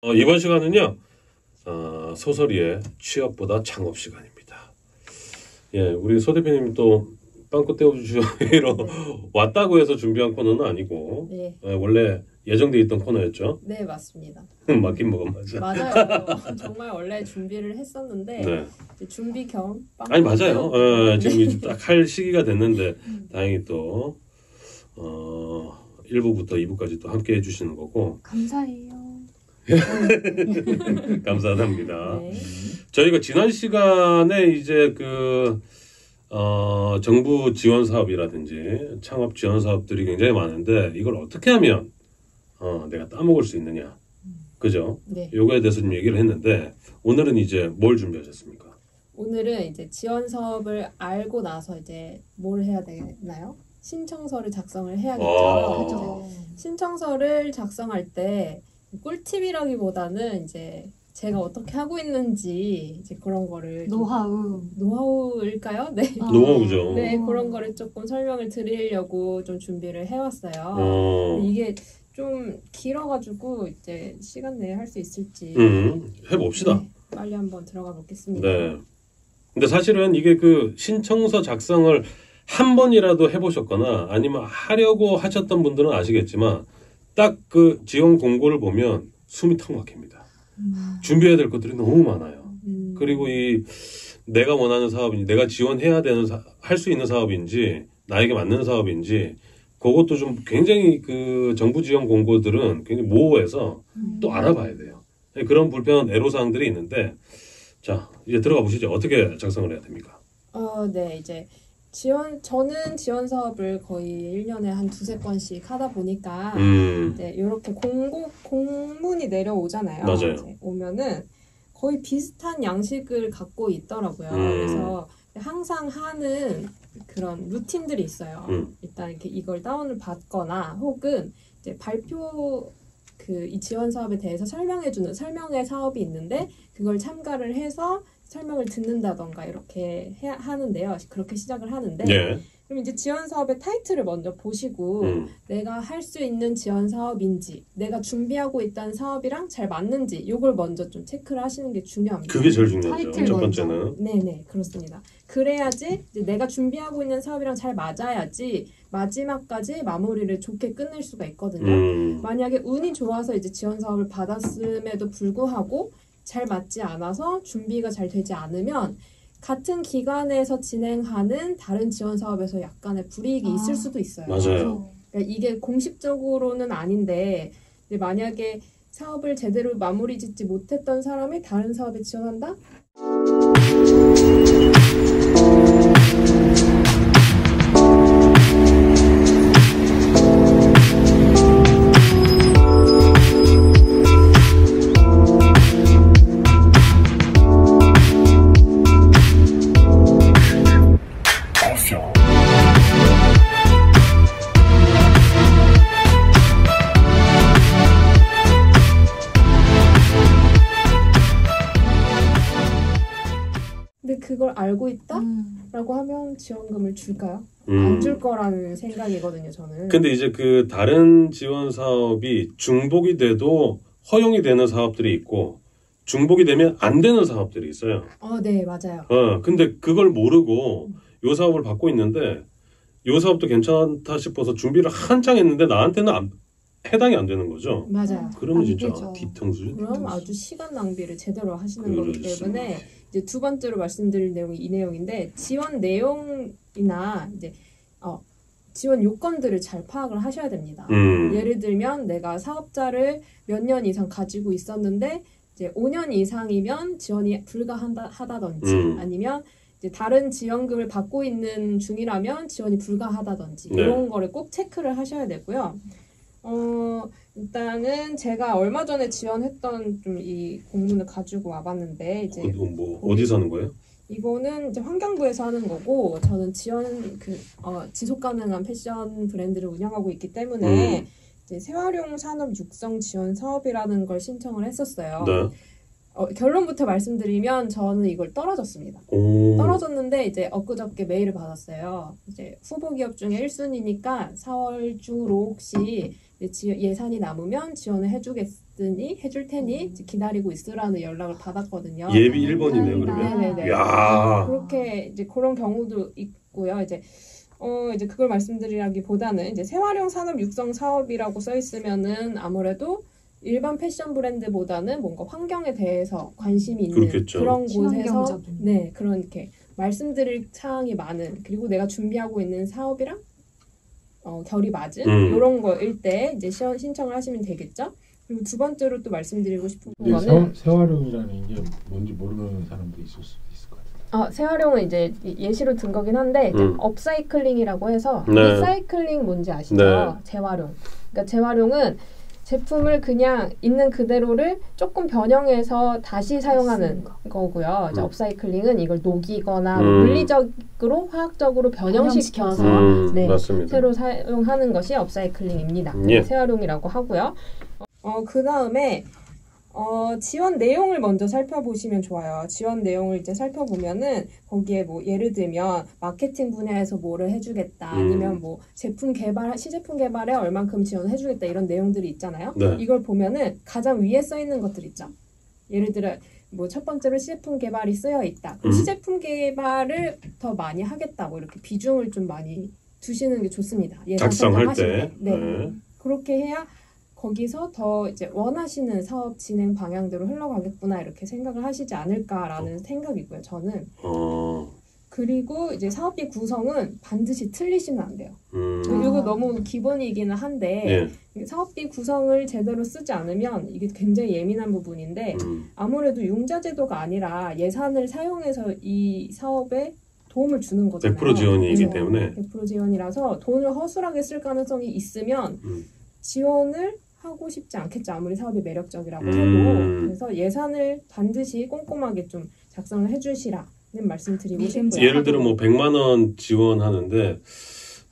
이번 시간은요, 소설이의 취업보다 창업 시간입니다. 예, 우리 소 대표님 또 빵꾸 떼어주시러 왔다고 해서 준비한 코너는 아니고, 네. 원래 예정돼 있던 코너였죠. 네, 맞습니다. 맞긴 뭐가 맞아. 맞아요. 정말 원래 준비를 했었는데 네. 이제 준비 겸 빵꾸 아니 맞아요. 떼어- 지금 딱 할 시기가 됐는데 다행히 또 1부부터 2부까지 또 함께 해주시는 거고 감사해요. 감사합니다. 네. 저희가 지난 시간에 이제 정부 지원 사업이라든지 창업 지원 사업들이 굉장히 많은데 이걸 어떻게 하면 내가 따먹을 수 있느냐, 그죠? 네. 요거에 대해서 좀 얘기를 했는데 오늘은 이제 뭘 준비하셨습니까? 오늘은 이제 지원 사업을 알고 나서 이제 뭘 해야 되나요? 신청서를 작성을 해야겠죠. 아. 신청서를 작성할 때 꿀팁이라기보다는 이제 제가 어떻게 하고 있는지 이제 그런 거를 좀- 노하우. 노하우일까요? 네. 노하우죠. 네, 그런 거를 조금 설명을 드리려고 좀 준비를 해왔어요. 어, 이게 좀 길어가지고 이제 시간 내에 할 수 있을지 해봅시다. 네, 빨리 한번 들어가 보겠습니다. 네. 근데 사실은 이게 신청서 작성을 한 번이라도 해보셨거나 아니면 하려고 하셨던 분들은 아시겠지만 딱 지원 공고를 보면 숨이 턱 막힙니다. 준비해야 될 것들이 너무 많아요. 그리고 내가 원하는 사업인지 내가 지원해야 되는 할 수 있는 사업인지 나에게 맞는 사업인지 그것도 좀 굉장히 정부 지원 공고들은 굉장히 모호해서 또 알아봐야 돼요. 그런 불편한 애로사항들이 있는데 자 이제 들어가 보시죠. 어떻게 작성을 해야 됩니까? 네, 이제 저는 지원 사업을 거의 1년에 한 두세 건씩 하다 보니까 이제 이렇게 공문이 내려오잖아요. 맞아요. 이제 오면은 거의 비슷한 양식을 갖고 있더라고요. 그래서 항상 하는 그런 루틴들이 있어요. 일단 이렇게 이걸 다운을 받거나 혹은 이제 발표 이 지원 사업에 대해서 설명해주는 설명회 사업이 있는데 그걸 참가를 해서 설명을 듣는다던가 이렇게 하는데요. 그렇게 시작을 하는데 네. 그럼 이제 지원 사업의 타이틀을 먼저 보시고 내가 할 수 있는 지원 사업인지 내가 준비하고 있다는 사업이랑 잘 맞는지 이걸 먼저 좀 체크를 하시는 게 중요합니다. 그게 제일 중요하죠. 타이틀 첫 먼저. 번째는. 네네, 그렇습니다. 그래야지 이제 내가 준비하고 있는 사업이랑 잘 맞아야지 마지막까지 마무리를 좋게 끝낼 수가 있거든요. 만약에 운이 좋아서 이제 지원 사업을 받았음에도 불구하고 잘 맞지 않아서 준비가 잘 되지 않으면 같은 기관에서 진행하는 다른 지원 사업에서 약간의 불이익이 있을 수도 있어요. 맞아요. 그러니까 이게 공식적으로는 아닌데 이제 만약에 사업을 제대로 마무리 짓지 못했던 사람이 다른 사업에 지원한다? 근데 그걸 알고 있다? 라고 하면 지원금을 줄까요? 안 줄 거라는 생각이거든요, 저는. 근데 이제 다른 지원 사업이 중복이 돼도 허용이 되는 사업들이 있고 중복이 되면 안 되는 사업들이 있어요. 네, 맞아요. 근데 그걸 모르고 요 사업을 받고 있는데 요 사업도 괜찮다 싶어서 준비를 한창 했는데 나한테는 해당이 안 되는 거죠. 맞아요. 그러면 안 진짜 되죠. 뒤통수죠. 그럼 아주 시간 낭비를 제대로 하시는 그렇습니다. 거기 때문에 이제 두 번째로 말씀드릴 내용이 이 내용인데 지원 내용이나 이제 지원 요건들을 잘 파악을 하셔야 됩니다. 예를 들면 내가 사업자를 몇 년 이상 가지고 있었는데 이제 5년 이상이면 지원이 불가하다든지 아니면 이제 다른 지원금을 받고 있는 중이라면 지원이 불가하다든지 네. 이런 거를 꼭 체크를 하셔야 되고요. 일단은 제가 얼마 전에 지원했던 좀 이 공문을 가지고 와봤는데 이제 어디서 하는 거예요? 이거는 이제 환경부에서 하는 거고 저는 지속 가능한 패션 브랜드를 운영하고 있기 때문에 이제 재활용 산업 육성 지원 사업이라는 걸 신청을 했었어요. 네. 결론부터 말씀드리면 저는 이걸 떨어졌습니다. 떨어졌는데 이제 엊그저께 메일을 받았어요. 이제 후보 기업 중에 1순위니까 4월 중으로 혹시 예산이 남으면 지원을 있으니 해줄 테니 이제 기다리고 있으라는 연락을 받았거든요. 예비 1번이네요, 그러면. 네네네. 야. 그렇게 이제 그런 경우도 있고요. 이제 그걸 말씀드리기보다는 이제 재활용 산업 육성 사업이라고 써 있으면은 아무래도 일반 패션 브랜드보다는 뭔가 환경에 대해서 관심이 있는 그렇겠죠. 그런 곳에서 친환경적인. 네, 그런 이렇게 말씀드릴 사항이 많은, 그리고 내가 준비하고 있는 사업이랑 결이 맞은 이런 거일 때 이제 신청을 하시면 되겠죠. 그리고 두 번째로 또 말씀드리고 싶은 거는 재활용이라는 게 뭔지 모르는 사람도 있을 수 있을 것 같아요. 재활용은 이제 예시로 든 거긴 한데 이제 업사이클링이라고 해서 네. 리사이클링 뭔지 아시죠? 네. 재활용. 그러니까 재활용은 제품을 그냥 있는 그대로를 조금 변형해서 다시 사용하는 거고요. 이제 업사이클링은 이걸 녹이거나 물리적으로 화학적으로 변형시켜서 네, 맞습니다. 새로 사용하는 것이 업사이클링입니다. 예. 재활용이라고 하고요. 그 다음에 지원 내용을 먼저 살펴보시면 좋아요. 지원 내용을 이제 살펴보면은 거기에 뭐 예를 들면 마케팅 분야에서 뭐를 해주겠다, 아니면 뭐 제품 개발, 시제품 개발에 얼만큼 지원해주겠다 이런 내용들이 있잖아요. 네. 이걸 보면은 가장 위에 써 있는 것들 있죠. 예를 들어 뭐 첫 번째로 시제품 개발이 쓰여 있다. 그럼 시제품 개발을 더 많이 하겠다. 뭐 이렇게 비중을 좀 많이 두시는 게 좋습니다. 예산 작성할 설정하실 때. 네. 네. 그렇게 해야 거기서 더 이제 원하시는 사업 진행 방향대로 흘러가겠구나 이렇게 생각을 하시지 않을까라는 생각이고요. 저는. 그리고 이제 사업비 구성은 반드시 틀리시면 안 돼요. 이거 너무 기본이기는 한데 사업비 구성을 제대로 쓰지 않으면 이게 굉장히 예민한 부분인데 아무래도 융자제도가 아니라 예산을 사용해서 이 사업에 도움을 주는 거잖아요. 100% 지원이기 때문에 100% 지원이라서 돈을 허술하게 쓸 가능성이 있으면 지원을 하고 싶지 않겠죠. 아무리 사업이 매력적이라고 해도. 그래서 예산을 반드시 꼼꼼하게 좀 작성을 해주시라는 말씀드리고 싶고요. 예를 들어 뭐 100만 원 지원하는데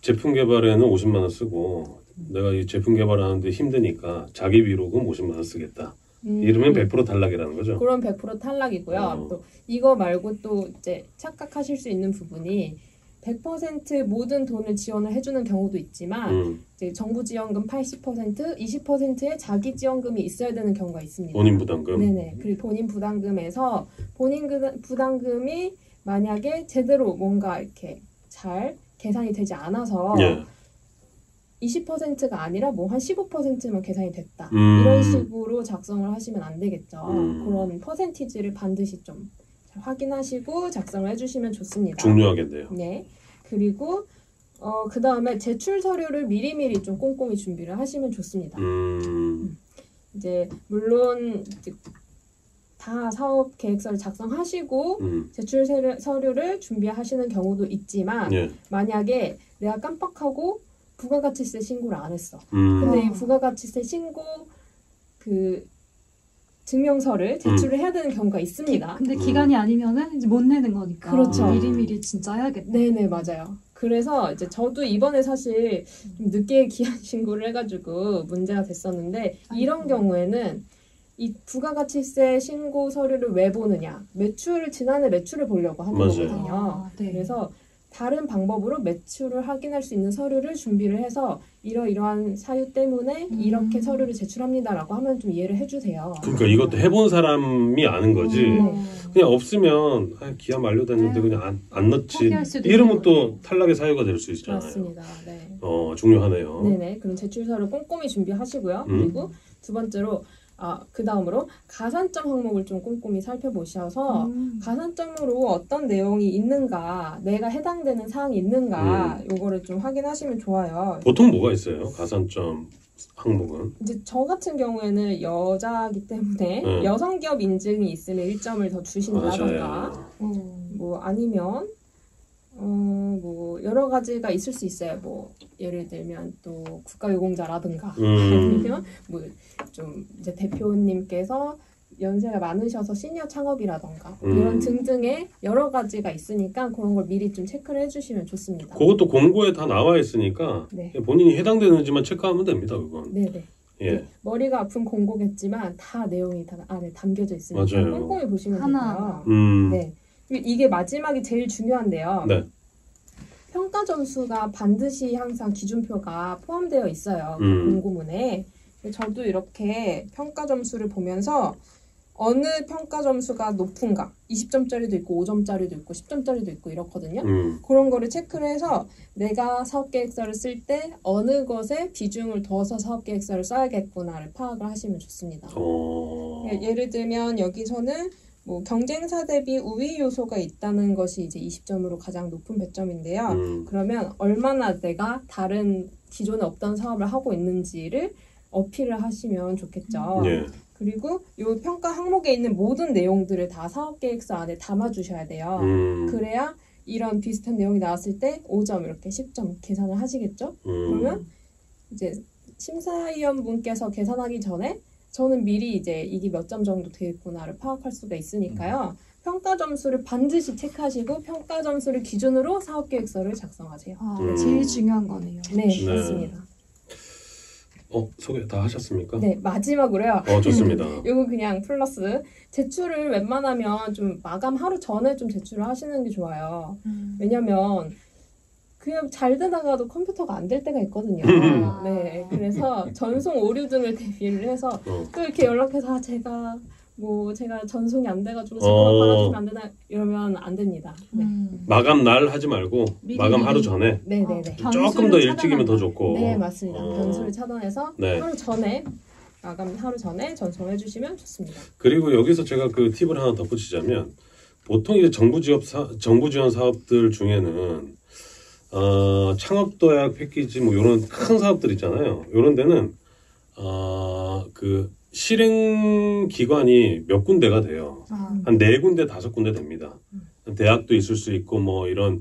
제품 개발에는 50만 원 쓰고 내가 이 제품 개발하는데 힘드니까 자기 비로금 50만 원 쓰겠다. 이러면 100% 탈락이라는 거죠. 그럼 100% 탈락이고요. 또 이거 말고 또 이제 착각하실 수 있는 부분이 100% 모든 돈을 지원을 해주는 경우도 있지만 이제 정부 지원금 80%, 20%의 자기 지원금이 있어야 되는 경우가 있습니다. 본인 부담금. 네네. 그리고 본인 부담금에서 본인 부담금이 만약에 제대로 뭔가 이렇게 잘 계산이 되지 않아서 20%가 아니라 뭐 한 15%만 계산이 됐다. 이런 식으로 작성을 하시면 안 되겠죠. 그런 퍼센티지를 반드시 좀 잘 확인하시고 작성을 해주시면 좋습니다. 중요하겠네요. 네. 그리고 그 다음에 제출 서류를 미리미리 좀 꼼꼼히 준비를 하시면 좋습니다. 이제 물론 이제 다 사업 계획서를 작성하시고 제출 서류를 준비하시는 경우도 있지만 만약에 내가 깜빡하고 부가가치세 신고를 안 했어. 근데 이 부가가치세 신고 그 증명서를 제출을 해야 되는 경우가 있습니다. 근데 기간이 아니면은 이제 못 내는 거니까. 그렇죠. 미리미리 진짜 해야겠다. 네네, 맞아요. 그래서 이제 저도 이번에 사실 좀 늦게 기한 신고를 해가지고 문제가 됐었는데 이런 경우에는 이 부가가치세 신고 서류를 왜 보느냐? 지난해 매출을 보려고 하는 거거든요. 네. 그래서 다른 방법으로 매출을 확인할 수 있는 서류를 준비를 해서 이러이러한 사유 때문에 이렇게 서류를 제출합니다라고 하면 좀 이해를 해주세요. 그러니까 이것도 해본 사람이 아는 거지. 그냥 없으면 기한 만료됐는데 그냥 안 넣지. 이러면 또 탈락의 사유가 될 수 있잖아요. 맞습니다. 네. 중요하네요. 네네. 그럼 제출서를 꼼꼼히 준비하시고요. 그리고 두 번째로 그 다음으로 가산점 항목을 좀 꼼꼼히 살펴보셔서 가산점으로 어떤 내용이 있는가, 내가 해당되는 사항이 있는가, 요거를 좀 확인하시면 좋아요. 보통 뭐가 있어요? 가산점 항목은? 이제 저 같은 경우에는 여자이기 때문에 여성 기업 인증이 있으면 1점을 더 주신다던가, 뭐 아니면 뭐 여러 가지가 있을 수 있어요. 뭐 예를 들면 또 국가유공자라든가 아니면 뭐 좀 이제 대표님께서 연세가 많으셔서 시니어 창업이라던가 이런 등등의 여러 가지가 있으니까 그런 걸 미리 좀 체크를 해주시면 좋습니다. 그것도 공고에 다 나와 있으니까 네. 본인이 해당되는지만 체크하면 됩니다. 그건. 네네. 예. 네. 머리가 아픈 공고겠지만 다 내용이 다 안에 담겨져 있으니까 맞아요. 꼼꼼히 보시면 하나. 되고요. 네. 이게 마지막이 제일 중요한데요. 네. 평가 점수가 반드시 항상 기준표가 포함되어 있어요. 그 공고문에. 저도 이렇게 평가 점수를 보면서 어느 평가 점수가 높은가 20점짜리도 있고 5점짜리도 있고 10점짜리도 있고 이렇거든요. 그런 거를 체크를 해서 내가 사업계획서를 쓸 때 어느 것에 비중을 둬서 사업계획서를 써야겠구나를 파악을 하시면 좋습니다. 예를 들면 여기서는 뭐 경쟁사 대비 우위 요소가 있다는 것이 이제 20점으로 가장 높은 배점인데요. 그러면 얼마나 내가 다른 기존에 없던 사업을 하고 있는지를 어필을 하시면 좋겠죠. 예. 그리고 이 평가 항목에 있는 모든 내용들을 다 사업계획서 안에 담아주셔야 돼요. 그래야 이런 비슷한 내용이 나왔을 때 5점 이렇게 10점 계산을 하시겠죠. 그러면 이제 심사위원분께서 계산하기 전에 저는 미리 이제 이게 몇 점 정도 되겠구나를 파악할 수가 있으니까요. 평가 점수를 반드시 체크하시고 평가 점수를 기준으로 사업계획서를 작성하세요. 제일 중요한 거네요. 네, 네. 맞습니다. 소개 다 하셨습니까? 네, 마지막으로요. 좋습니다. 이거 그냥 플러스. 제출을 웬만하면 좀 마감 하루 전에 좀 제출을 하시는 게 좋아요. 왜냐면 그냥 잘 되다가도 컴퓨터가 안 될 때가 있거든요. 네, 그래서 전송 오류 등을 대비를 해서 또 이렇게 연락해서 제가 전송이 안 돼가지고 지금 받아주면 안 되나 이러면 안 됩니다. 네. 마감 날 하지 말고 마감 하루 전에 네네네. 조금 더 일찍이면 더 좋고. 네, 맞습니다. 변수를 차단해서 네. 마감 하루 전에 전송해 주시면 좋습니다. 그리고 여기서 제가 그 팁을 하나 덧붙이자면 보통 이제 정부 지원 사업들 중에는 창업도약 패키지 뭐 이런 큰 사업들 있잖아요. 이런 데는 그 실행 기관이 몇 군데가 돼요. 한 4군데, 5군데 됩니다. 대학도 있을 수 있고 뭐 이런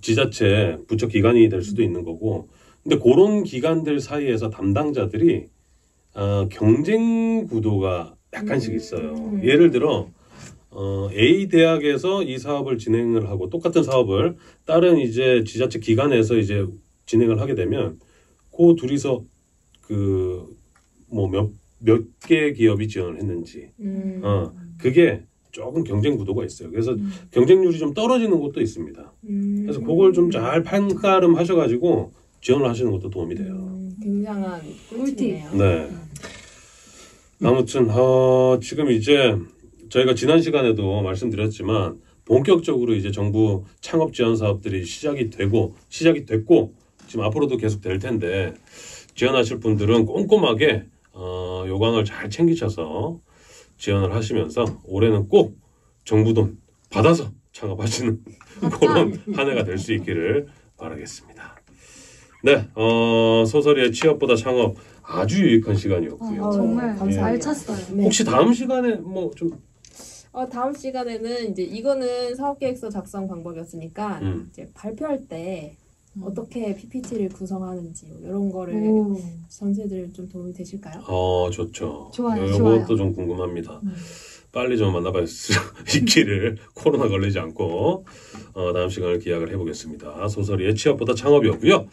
지자체 부처 기관이 될 수도 있는 거고. 근데 그런 기관들 사이에서 담당자들이 경쟁 구도가 약간씩 있어요. 예를 들어 A 대학에서 이 사업을 진행을 하고 똑같은 사업을 다른 이제 지자체 기관에서 이제 진행을 하게 되면 그 둘이서 몇 개 기업이 지원을 했는지 그게 조금 경쟁 구도가 있어요. 그래서 경쟁률이 좀 떨어지는 곳도 있습니다. 그래서 그걸 좀 잘 판가름 하셔가지고 지원을 하시는 것도 도움이 돼요. 굉장한 꿀팁이네요. 네. 아무튼 지금 이제 저희가 지난 시간에도 말씀드렸지만 본격적으로 이제 정부 창업 지원 사업들이 시작이 됐고 지금 앞으로도 계속 될 텐데 지원하실 분들은 꼼꼼하게 요강을 잘 챙기셔서 지원을 하시면서 올해는 꼭 정부 돈 받아서 창업하시는 그런 한 해가 될 수 있기를 바라겠습니다. 네, 소설이의 취업보다 창업 아주 유익한 시간이었고요. 정말 감사합니다. 잘 찼어요. 네. 혹시 다음 시간에 뭐 좀 다음 시간에는 이제 이거는 사업계획서 작성 방법이었으니까 이제 발표할 때 어떻게 PPT를 구성하는지 이런 거를 전체들 좀 도움이 되실까요? 좋죠. 좋아요. 이것도 좀 궁금합니다. 빨리 좀 만나볼 수 있기를 코로나 걸리지 않고 다음 시간을 기약을 해보겠습니다. 소설이의 취업보다 창업이었고요.